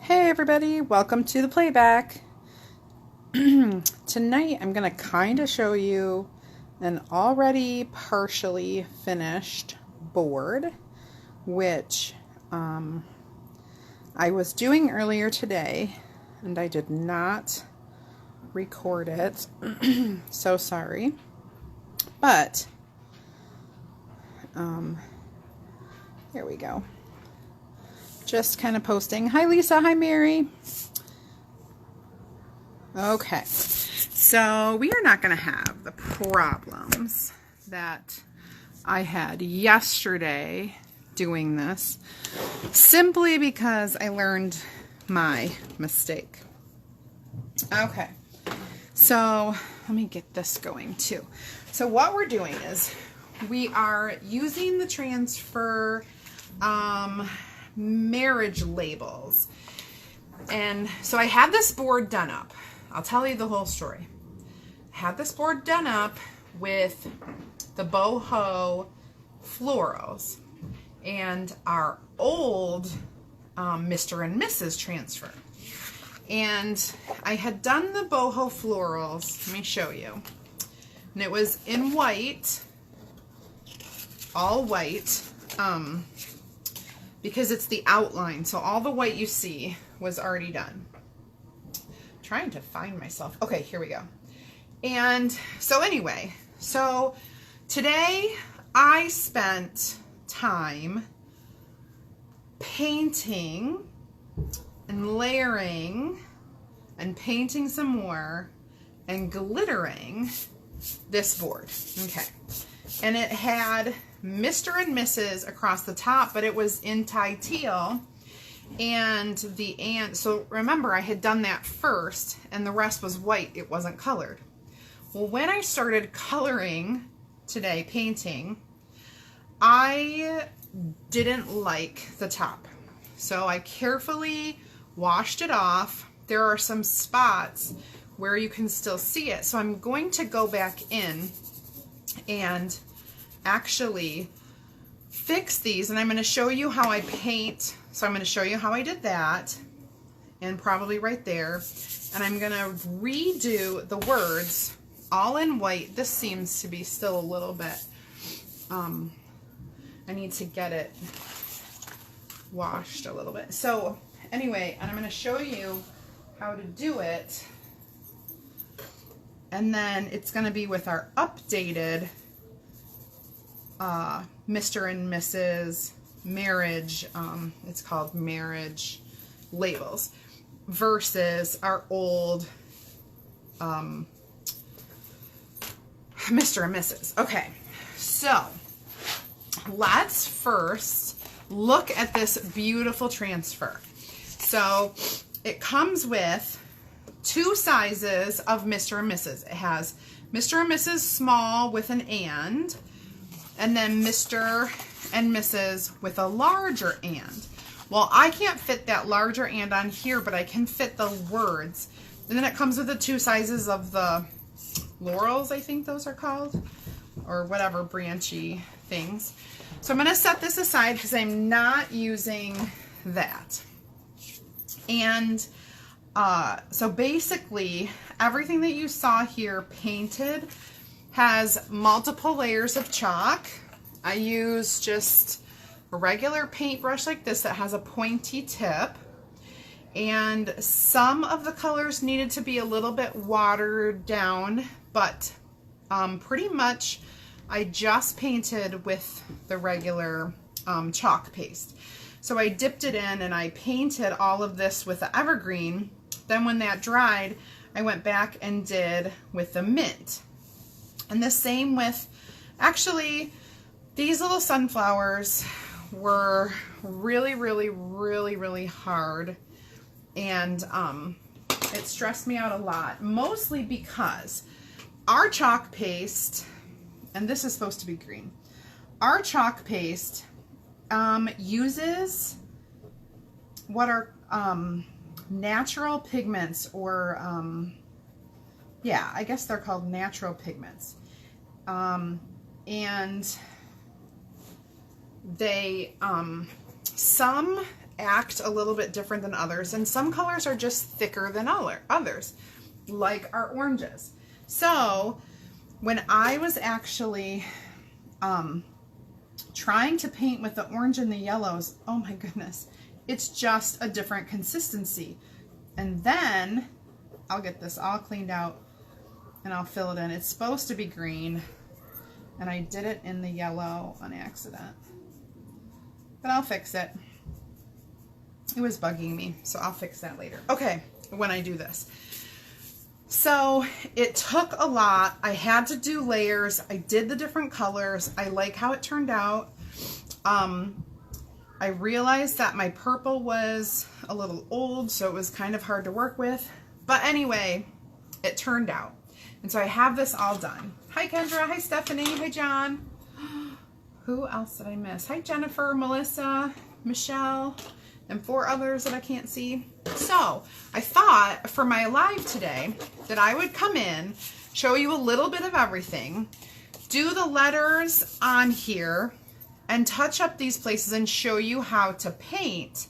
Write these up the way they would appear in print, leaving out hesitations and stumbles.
Hey everybody, welcome to the playback. Tonight I'm going to kind of show you an already partially finished board, which I was doing earlier today and I did not record it. So sorry. But here we go. Just kind of posting. Hi Lisa, hi Mary. Okay, so we are not going to have the problems that I had yesterday doing this, simply because I learned my mistake. Okay, so let me get this going too. So what we're doing is we are using the transfer marriage labels. And so I had this board done up. I'll tell you the whole story. I had this board done up with the Boho Florals and our old Mr. and Mrs. transfer. And I had done the Boho Florals. Let me show you. And it was in white, all white, because it's the outline. So all the white you see was already done. I'm trying to find myself. Okay, here we go. And so anyway, so today I spent time painting and layering and painting some more and glittering this board. Okay. And it had Mr. and Mrs. across the top, but it was in tie teal. And so remember, I had done that first and the rest was white. It wasn't colored. Well, when I started coloring today, painting, I didn't like the top. So I carefully washed it off. There are some spots where you can still see it. So I'm going to go back in and actually fix these, and I'm going to show you how I paint. So I'm going to show you how I did that, and probably right there, and I'm going to redo the words all in white. This seems to be still a little bit, I need to get it washed a little bit. So anyway, and I'm going to show you how to do it, and then it's going to be with our updated Mr. and Mrs. marriage, it's called marriage labels, versus our old Mr. and Mrs. Okay, so let's first look at this beautiful transfer. So it comes with two sizes of Mr. and Mrs. It has Mr. and Mrs. small with an and then Mr. and Mrs. with a larger and. Well, I can't fit that larger and on here, but I can fit the words. And then it comes with the two sizes of the Laurels, I think those are called, or whatever branchy things. So I'm going to set this aside because I'm not using that. And so basically everything that you saw here painted has multiple layers of chalk. I use just a regular paintbrush like this that has a pointy tip, and some of the colors needed to be a little bit watered down, but pretty much I just painted with the regular chalk paste. So I dipped it in and I painted all of this with the evergreen. Then when that dried, I went back and did with the mint. And the same with, actually, these little sunflowers were really, really, really, really hard. And it stressed me out a lot, mostly because our chalk paste, and this is supposed to be green, our chalk paste uses what are natural pigments, or yeah, I guess they're called natural pigments. And they, some act a little bit different than others, and some colors are just thicker than others, like our oranges. So when I was actually trying to paint with the orange and the yellows, oh my goodness, it's just a different consistency. And then I'll get this all cleaned out and I'll fill it in. It's supposed to be green, and I did it in the yellow on accident, but I'll fix it. It was bugging me, so I'll fix that later. Okay, when I do this. So it took a lot. I had to do layers. I did the different colors. I like how it turned out. I realized that my purple was a little old, so it was kind of hard to work with. But anyway, it turned out. And so I have this all done. Hi Kendra, hi Stephanie, hi John. Who else did I miss? Hi Jennifer, Melissa, Michelle, and 4 others that I can't see. So I thought for my live today that I would come in, show you a little bit of everything, do the letters on here, and touch up these places and show you how to paint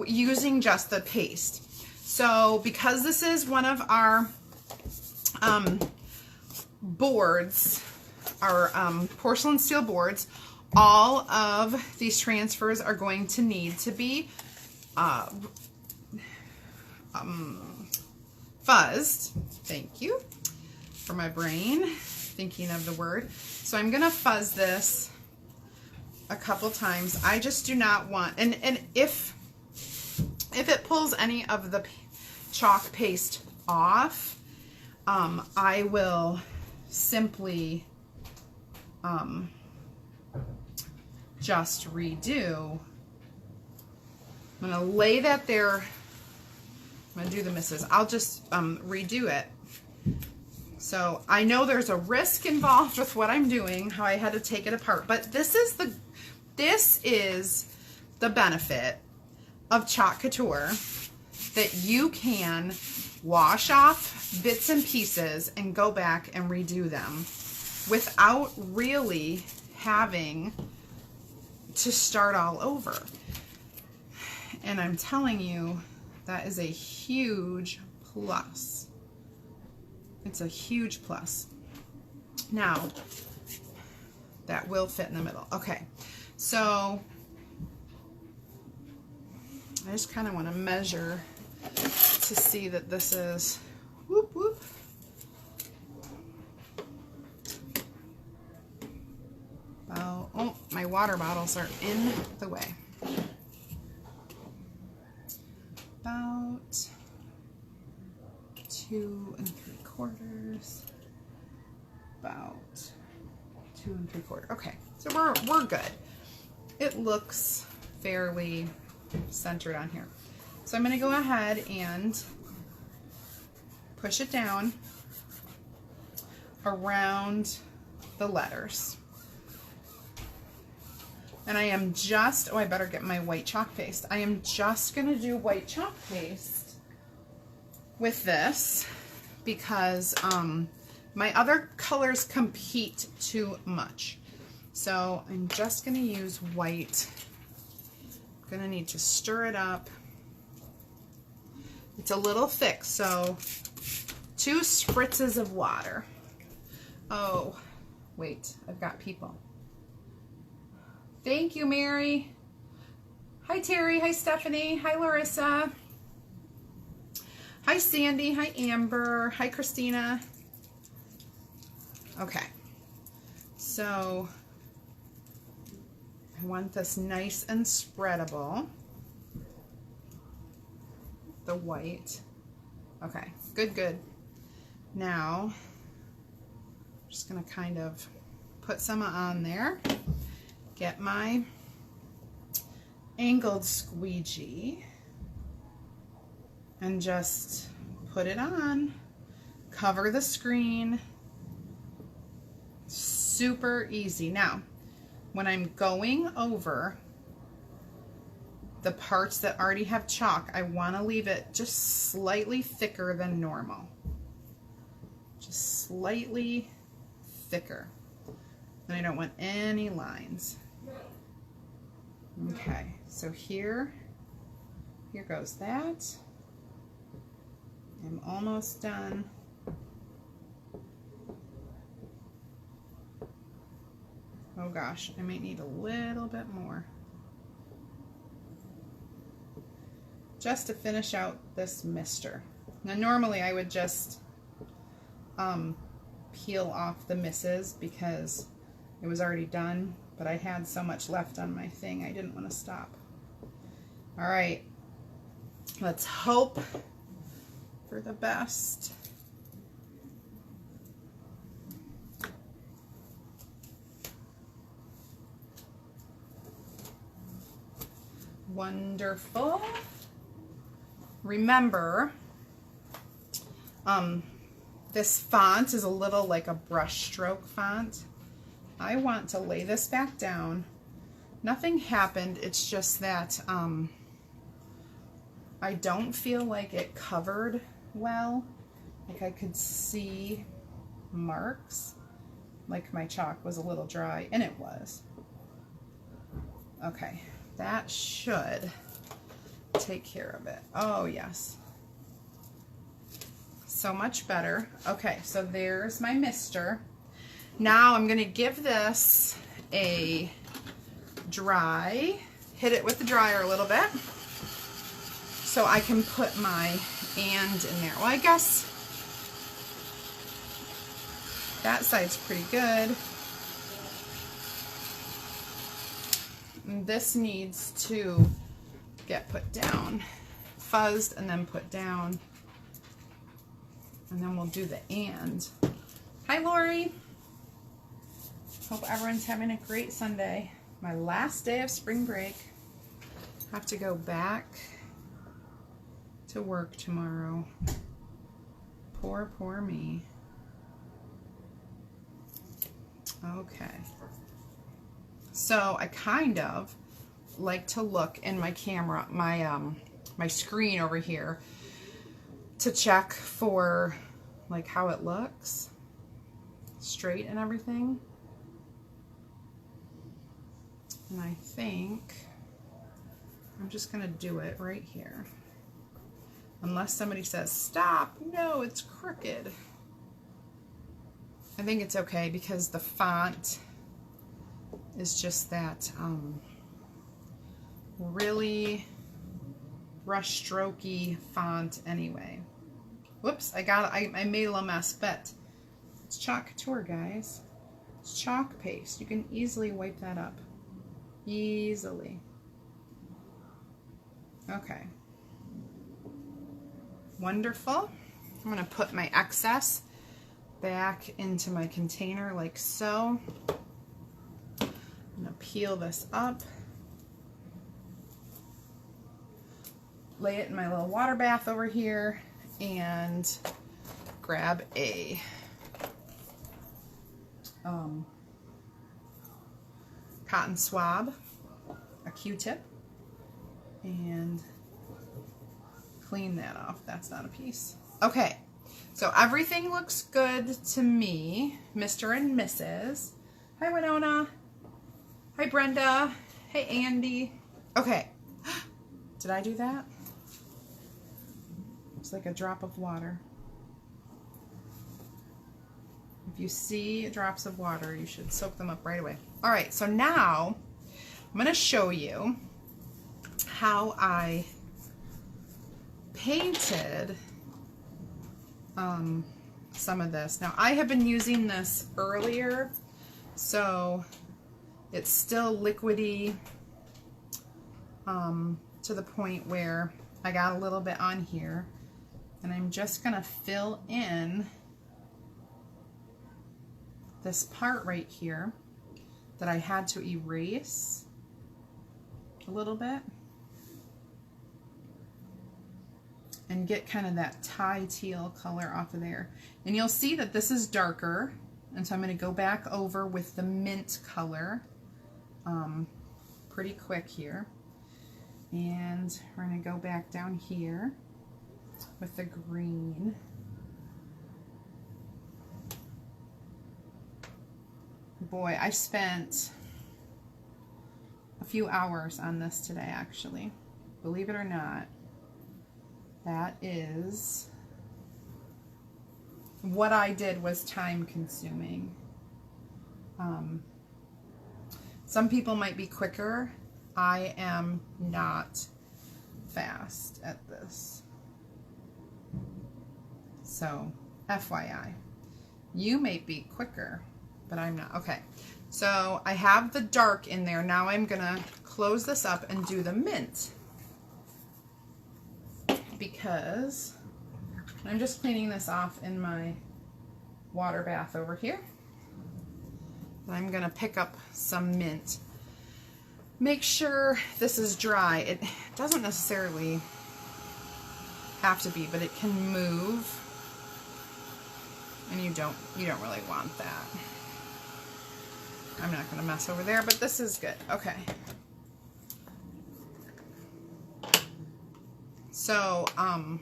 using just the paste. So because this is one of our boards, our porcelain steel boards, all of these transfers are going to need to be fuzzed. Thank you for my brain thinking of the word. So I'm gonna fuzz this a couple times. I just do not want, and if it pulls any of the chalk paste off, I will simply just redo. I'm gonna lay that there. I'm gonna do the misses. I'll just redo it. So I know there's a risk involved with what I'm doing, how I had to take it apart, but this is the benefit of Chalk Couture, that you can wash off bits and pieces and go back and redo them without really having to start all over. And I'm telling you, that is a huge plus. It's a huge plus. Now, that will fit in the middle. Okay, so I just kind of want to measure to see that this is, whoop, whoop. Oh, my water bottles are in the way. About 2 3/4. About 2 3/4. Okay, so we're good. It looks fairly centered on here. So I'm going to go ahead and push it down around the letters. And I am just, oh, I better get my white chalk paste. I am just going to do white chalk paste with this because my other colors compete too much. So I'm just going to use white. I'm going to need to stir it up. It's a little thick, so 2 spritzes of water. Oh, wait, I've got people. Thank you, Mary. Hi, Terry. Hi, Stephanie. Hi, Larissa. Hi, Sandy. Hi, Amber. Hi, Christina. Okay, so I want this nice and spreadable. The white. Okay, good, good. Now, I'm just gonna kind of put some on there. Get my angled squeegee and just put it on. Cover the screen. Super easy. Now, when I'm going over the parts that already have chalk, I want to leave it just slightly thicker than normal. Just slightly thicker. And I don't want any lines. Okay, so here goes that. I'm almost done. Oh gosh, I might need a little bit more. Just to finish out this mister. Now normally I would just peel off the misses because it was already done, but I had so much left on my thing I didn't want to stop. All right, let's hope for the best. Wonderful. Remember, this font is a little like a brush stroke font. I want to lay this back down. Nothing happened, it's just that I don't feel like it covered well. Like I could see marks, like my chalk was a little dry, and it was. Okay, that should take care of it. Oh yes, so much better. Okay, so there's my mister. Now I'm going to give this a dry, hit it with the dryer a little bit so I can put my and in there. Well, I guess that side's pretty good. And this needs to get put down, fuzzed and then put down, and then we'll do the and. Hi Lori, hope everyone's having a great Sunday. My last day of spring break. Have to go back to work tomorrow. Poor me. Okay, so I kind of like to look in my camera, my screen over here, to check for like how it looks straight and everything. And I think I'm just gonna do it right here, unless somebody says stop, no, it's crooked. I think it's okay because the font is just that really brush strokey font anyway. Whoops, I made a little mess, but it's chalk Couture, guys. It's chalk paste. You can easily wipe that up. Easily. Okay. Wonderful. I'm going to put my excess back into my container like so. I'm going to peel this up. Lay it in my little water bath over here and grab a cotton swab, a Q-tip, and clean that off. That's not a piece. Okay, so everything looks good to me, Mr. and Mrs. Hi Winona. Hi Brenda. Hey Andy. Okay, did I do that? It's like a drop of water. If you see drops of water, you should soak them up right away. All right, so now I'm going to show you how I painted some of this. Now, I have been using this earlier, so it's still liquidy to the point where I got a little bit on here. And I'm just going to fill in this part right here that I had to erase a little bit and get kind of that tie teal color off of there. And you'll see that this is darker, and so I'm going to go back over with the mint color pretty quick here. And we're going to go back down here with the green. Boy, I spent a few hours on this today, actually. Believe it or not. That is, what I did was time consuming. Some people might be quicker. I am not fast at this. So, FYI. You may be quicker, but I'm not. Okay, so I have the dark in there. Now I'm gonna close this up and do the mint, because I'm just cleaning this off in my water bath over here. I'm gonna pick up some mint. Make sure this is dry. It doesn't necessarily have to be, but it can move, and you don't really want that. I'm not gonna mess over there, but this is good. Okay. So, I'm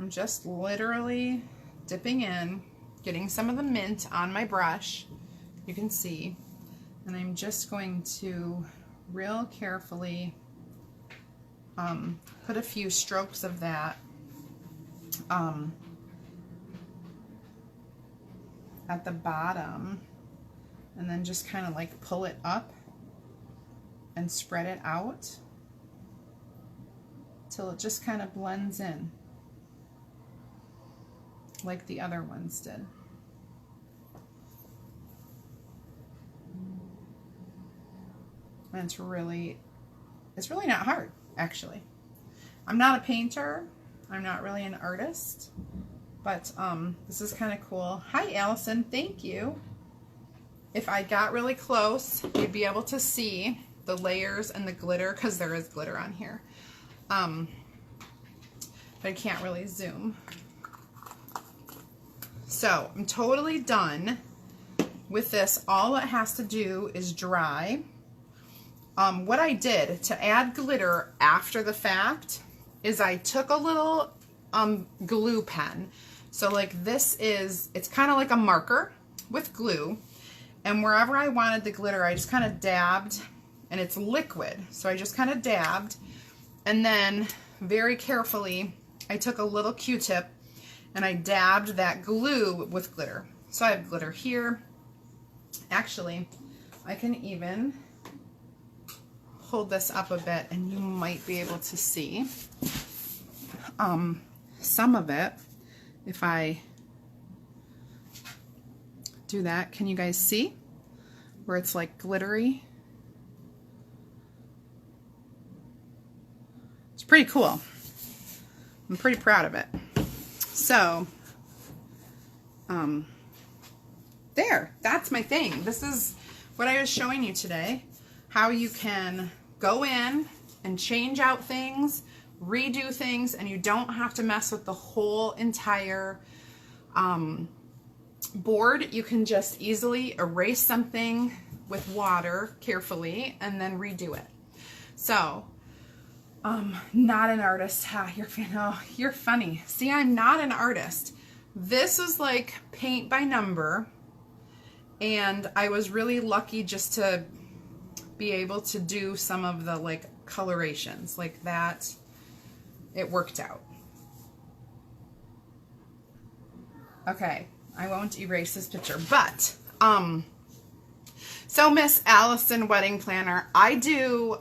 just literally dipping in, getting some of the mint on my brush, you can see, and I'm just going to real carefully put a few strokes of that at the bottom, and then just kind of like pull it up and spread it out till it just kind of blends in like the other ones did. And it's really not hard, actually. I'm not a painter. I'm not really an artist, but this is kind of cool. Hi, Allison. Thank you. If I got really close, you'd be able to see the layers and the glitter, because there is glitter on here. But I can't really zoom. So I'm totally done with this. All it has to do is dry. What I did to add glitter after the fact is I took a little glue pen. So like this is, it's kind of like a marker with glue, and wherever I wanted the glitter, I just kind of dabbed, and it's liquid. So I just kind of dabbed, and then very carefully, I took a little Q-tip and I dabbed that glue with glitter. So I have glitter here. Actually, I can even hold this up a bit and you might be able to see some of it. If I do that, can you guys see where it's like glittery? It's pretty cool. I'm pretty proud of it. So, there, that's my thing. This is what I was showing you today, how you can go in and change out things, redo things, and you don't have to mess with the whole entire board. You can just easily erase something with water carefully and then redo it. So, not an artist. Ha, you're funny. See, I'm not an artist. This is like paint by number, and I was really lucky just to be able to do some of the like colorations like that. It worked out. Okay, I won't erase this picture, but so Miss Allison Wedding Planner, I do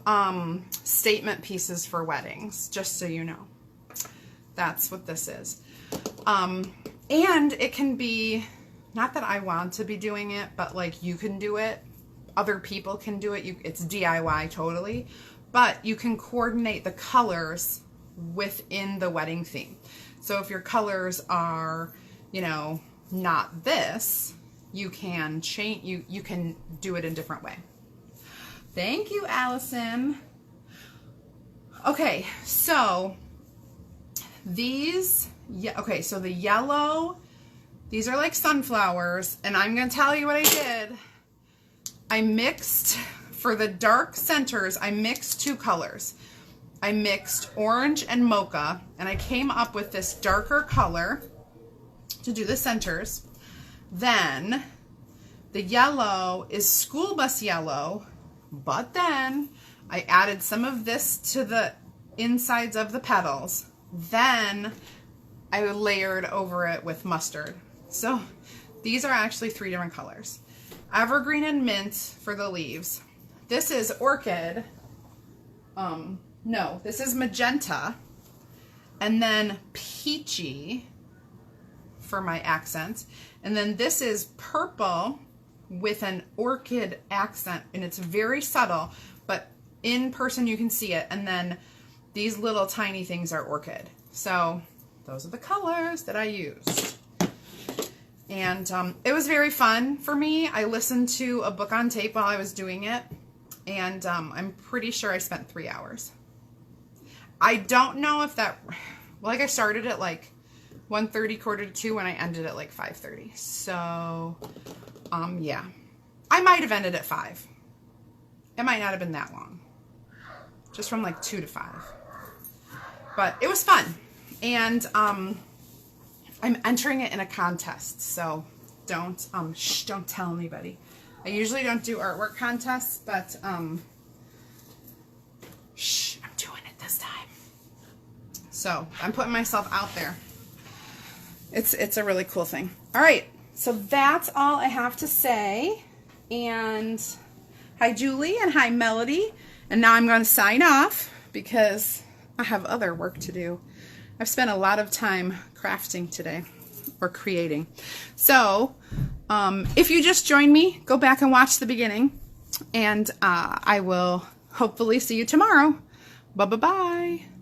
statement pieces for weddings, just so you know. That's what this is. And it can be, not that I want to be doing it, but like you can do it. Other people can do it. It's DIY totally. But you can coordinate the colors within the wedding theme. So if your colors are, you know, not this, you can change, you can do it a different way. Thank you, Allison. Okay, so these, okay, so the yellow, these are like sunflowers, and I'm gonna tell you what I did. I mixed, for the dark centers, I mixed two colors. I mixed orange and mocha, and I came up with this darker color to do the centers. Then The yellow is school bus yellow, but then I added some of this to the insides of the petals. Then I layered over it with mustard. So these are actually 3 different colors. Evergreen and mint for the leaves. This is orchid. No, this is magenta. And then peachy for my accents. And then this is purple with an orchid accent, and it's very subtle, but in person you can see it. And then these little tiny things are orchid. So those are the colors that I used. And it was very fun for me. I listened to a book on tape while I was doing it, and I'm pretty sure I spent 3 hours. I don't know if that, like, I started at like 1:30, 1:45, and I ended at like 5:30. So, yeah. I might have ended at 5. It might not have been that long. Just from like 2 to 5. But it was fun. And I'm entering it in a contest, so don't tell anybody. I usually don't do artwork contests, but I'm doing it this time. So I'm putting myself out there. It's a really cool thing. All right, so that's all I have to say. And hi Julie and hi Melody. And now I'm going to sign off because I have other work to do. I've spent a lot of time crafting today, or creating. So if you just joined me, go back and watch the beginning, and I will hopefully see you tomorrow. Bye-bye-bye.